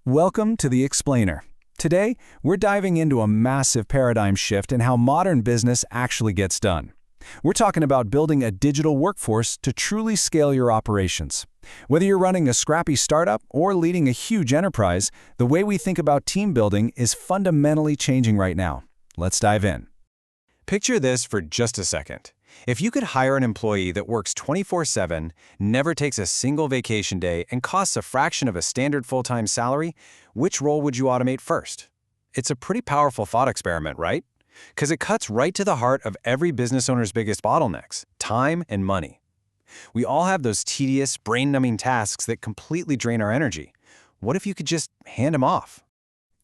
Welcome to The Explainer. Today, we're diving into a massive paradigm shift in how modern business actually gets done. We're talking about building a digital workforce to truly scale your operations. Whether you're running a scrappy startup or leading a huge enterprise, the way we think about team building is fundamentally changing right now. Let's dive in. Picture this for just a second. If you could hire an employee that works 24/7, never takes a single vacation day, and costs a fraction of a standard full-time salary, which role would you automate first? It's a pretty powerful thought experiment, right? Because it cuts right to the heart of every business owner's biggest bottlenecks: time and money. We all have those tedious, brain-numbing tasks that completely drain our energy. What if you could just hand them off?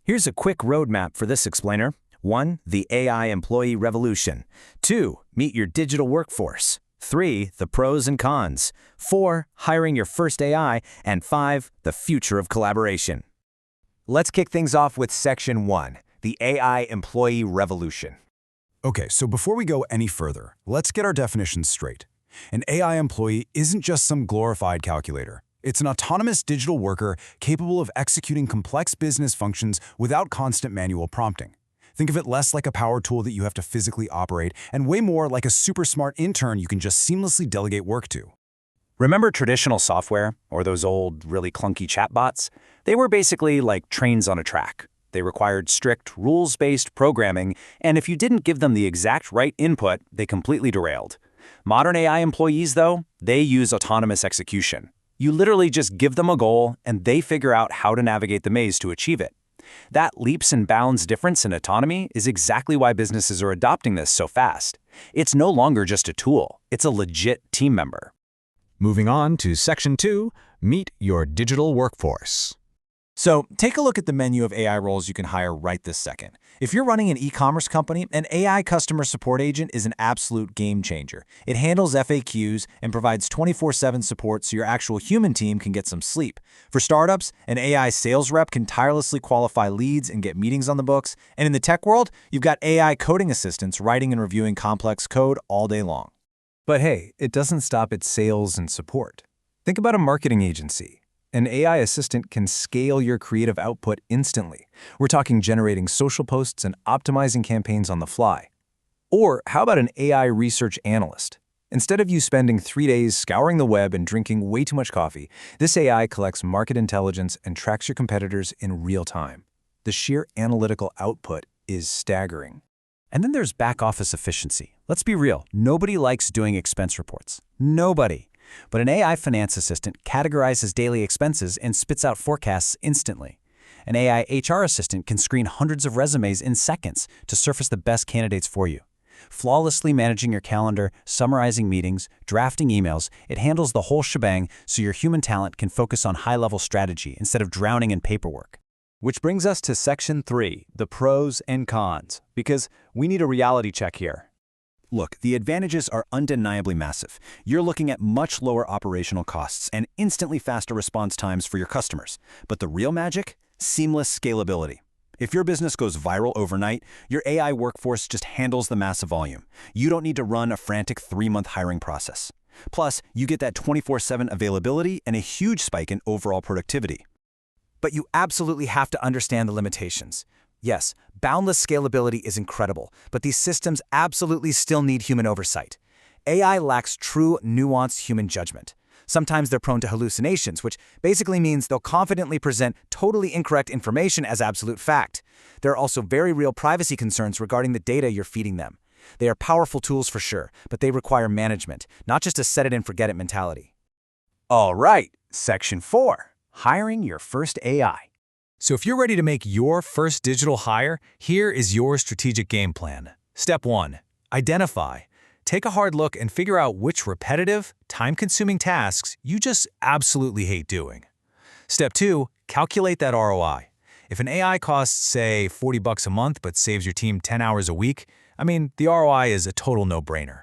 Here's a quick roadmap for this explainer. 1. The AI employee revolution. 2. Meet your digital workforce. 3. The pros and cons. 4. Hiring your first AI. And 5. The future of collaboration. Let's kick things off with Section 1, the AI employee revolution. Okay, so before we go any further, let's get our definitions straight. An AI employee isn't just some glorified calculator. It's an autonomous digital worker capable of executing complex business functions without constant manual prompting. Think of it less like a power tool that you have to physically operate and way more like a super smart intern you can just seamlessly delegate work to. Remember traditional software, or those old, really clunky chatbots? They were basically like trains on a track. They required strict, rules-based programming, and if you didn't give them the exact right input, they completely derailed. Modern AI employees, though, they use autonomous execution. You literally just give them a goal, and they figure out how to navigate the maze to achieve it. That leaps and bounds difference in autonomy is exactly why businesses are adopting this so fast. It's no longer just a tool, it's a legit team member. Moving on to Section 2, meet your digital workforce. So, take a look at the menu of AI roles you can hire right this second. If you're running an e-commerce company, an AI customer support agent is an absolute game changer. It handles FAQs and provides 24/7 support so your actual human team can get some sleep. For startups, an AI sales rep can tirelessly qualify leads and get meetings on the books. And in the tech world, you've got AI coding assistants writing and reviewing complex code all day long. But hey, it doesn't stop at sales and support. Think about a marketing agency. An AI assistant can scale your creative output instantly. We're talking generating social posts and optimizing campaigns on the fly. Or how about an AI research analyst? Instead of you spending 3 days scouring the web and drinking way too much coffee, this AI collects market intelligence and tracks your competitors in real time. The sheer analytical output is staggering. And then there's back office efficiency. Let's be real, nobody likes doing expense reports. Nobody. But an AI finance assistant categorizes daily expenses and spits out forecasts instantly. An AI HR assistant can screen hundreds of resumes in seconds to surface the best candidates for you. Flawlessly managing your calendar, summarizing meetings, drafting emails, it handles the whole shebang so your human talent can focus on high-level strategy instead of drowning in paperwork. Which brings us to Section 3, the pros and cons, because we need a reality check here. Look, the advantages are undeniably massive. You're looking at much lower operational costs and instantly faster response times for your customers. But the real magic? Seamless scalability. If your business goes viral overnight, your AI workforce just handles the massive volume. You don't need to run a frantic 3-month hiring process. Plus, you get that 24/7 availability and a huge spike in overall productivity. But you absolutely have to understand the limitations. Yes, boundless scalability is incredible, but these systems absolutely still need human oversight. AI lacks true, nuanced human judgment. Sometimes they're prone to hallucinations, which basically means they'll confidently present totally incorrect information as absolute fact. There are also very real privacy concerns regarding the data you're feeding them. They are powerful tools for sure, but they require management, not just a set-it-and-forget-it mentality. All right, Section 4, hiring your first AI. So if you're ready to make your first digital hire, here is your strategic game plan. Step 1, identify. Take a hard look and figure out which repetitive, time-consuming tasks you just absolutely hate doing. Step 2, calculate that ROI. If an AI costs, say, $40 a month but saves your team 10 hours a week, the ROI is a total no-brainer.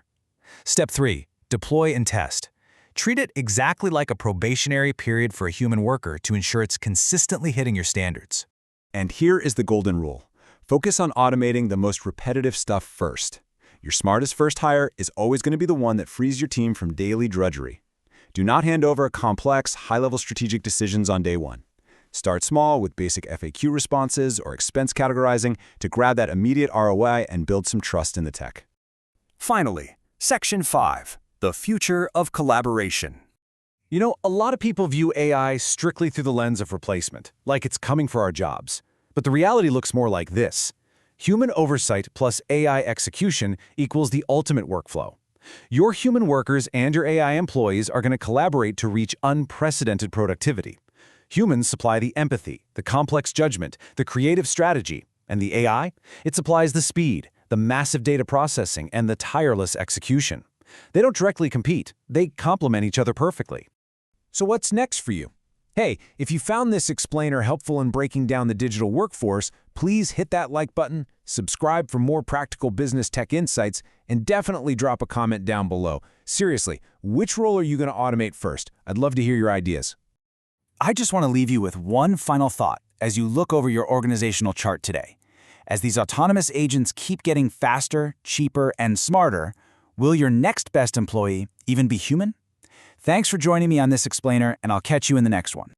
Step 3, deploy and test. Treat it exactly like a probationary period for a human worker to ensure it's consistently hitting your standards. And here is the golden rule. Focus on automating the most repetitive stuff first. Your smartest first hire is always going to be the one that frees your team from daily drudgery. Do not hand over complex, high-level strategic decisions on day one. Start small with basic FAQ responses or expense categorizing to grab that immediate ROI and build some trust in the tech. Finally, Section 5, the future of collaboration. You know, a lot of people view AI strictly through the lens of replacement, like it's coming for our jobs. But the reality looks more like this. Human oversight plus AI execution equals the ultimate workflow. Your human workers and your AI employees are going to collaborate to reach unprecedented productivity. Humans supply the empathy, the complex judgment, the creative strategy, and the AI? It supplies the speed, the massive data processing, and the tireless execution. They don't directly compete. They complement each other perfectly. So what's next for you? Hey, if you found this explainer helpful in breaking down the digital workforce, please hit that like button, subscribe for more practical business tech insights, and definitely drop a comment down below. Seriously, which role are you going to automate first? I'd love to hear your ideas. I just want to leave you with one final thought as you look over your organizational chart today. As these autonomous agents keep getting faster, cheaper, and smarter, will your next best employee even be human? Thanks for joining me on this explainer, and I'll catch you in the next one.